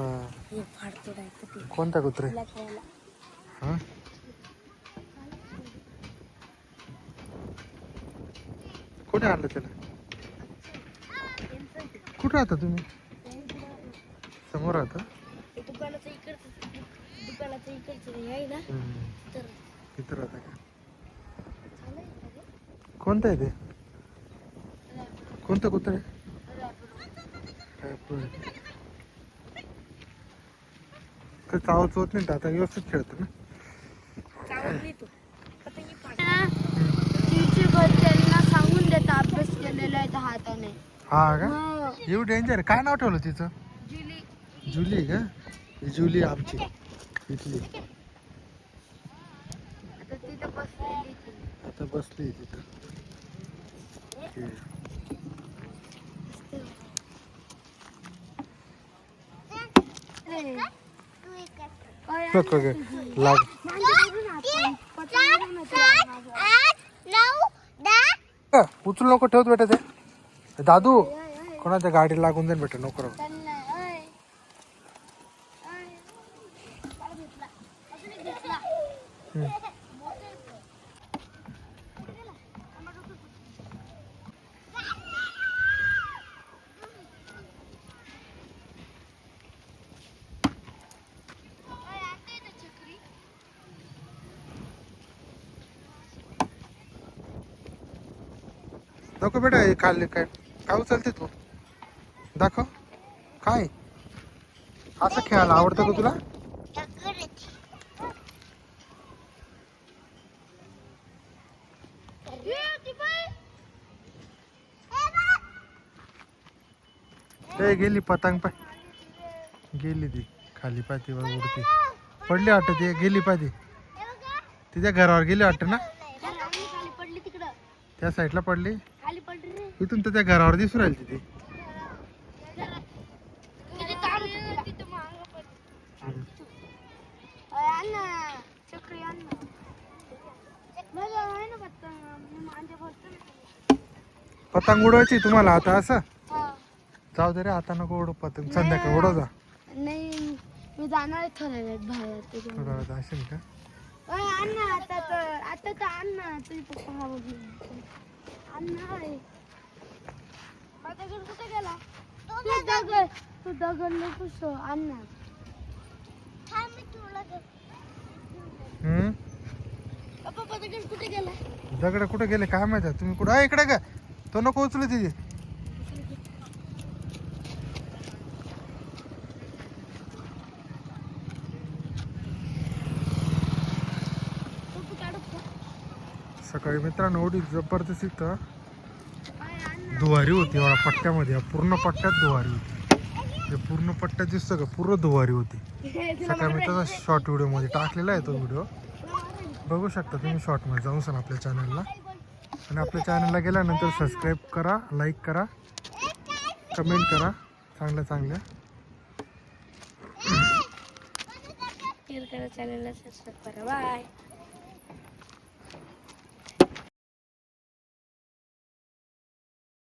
हा हे फाडतो डायरेक्ट ते कोणता कुत्रे तिला खेळायला. हा कुठे आणलं त्याला कुठे राहता तुम्ही समोर राहता हे दुकानाचं इकडचं हे आहे ना तर तिथं राहता का कोणतं आहे ते कोणतं कुत्रे काही चावत होत नाही आता व्यवस्थित खेळतो ना चावत नाही तो. आता ही तिची त्यांना सांगून देता अभ्यास केलेला आहे त्या हाताने. हा का एवढं डेंजर काय नाव ठेवलं तिचं जुली. जुली का ही जुली आमची इथली आता तिथं बसलेली ती. आता बसली तिथं ओके. नको ग लाग उचलू नको ठेवत बेटा ते दादू कोणाच्या गाडी लागून जाईल बेटा नको राहू. नको बेटा हे खाल्ले काय काय उचलते तू दाखव काय असं खेळायला आवडतं का तुला ए गेली पतंग पाय गेली ती खाली पाय वर उडती पडली वाटत ती गेली पाय ती तिच्या घरावर गेली वाटत ना त्या साईडला पडली इथून तर त्या घरावर दिसून राहिली ती पतंग उडवायची तुम्हाला आता असं जाऊ दे रे आता नको उडू पतंग संध्याकाळी उडव जा नाही मी जाणार थोड्या वेळात बाहेर थोडा वेळ असेल का अण्णा आता तर अण्णा तुझे पप्पा हा अण्णा माझा घर कुठे गेला तू दगड नको अण्णा पप्पा दगड कुठे गेला दगड कुठे गेले काय माहिती तुम्ही कुठं इकडे का तो नको उचलू तिथे सकाळी मित्रांनो एवढी जबरदस्त धुवारी होती एवढा पट्ट्यामध्ये पूर्ण पट्ट्यात धुवारी होती ते पूर्ण पट्ट्यात दिसतं का पूर्ण धुवारी होती सकाळी मी त्याचा शॉर्ट व्हिडिओमध्ये टाकलेला आहे तो व्हिडिओ बघू शकता तुम्ही शॉर्टमध्ये जाऊन सांग आपल्या चॅनलला आणि आपल्या चॅनलला गेल्यानंतर सबस्क्राईब करा लाईक करा कमेंट करा चांगल्या चॅनलला सबस्क्राईब करा बाय.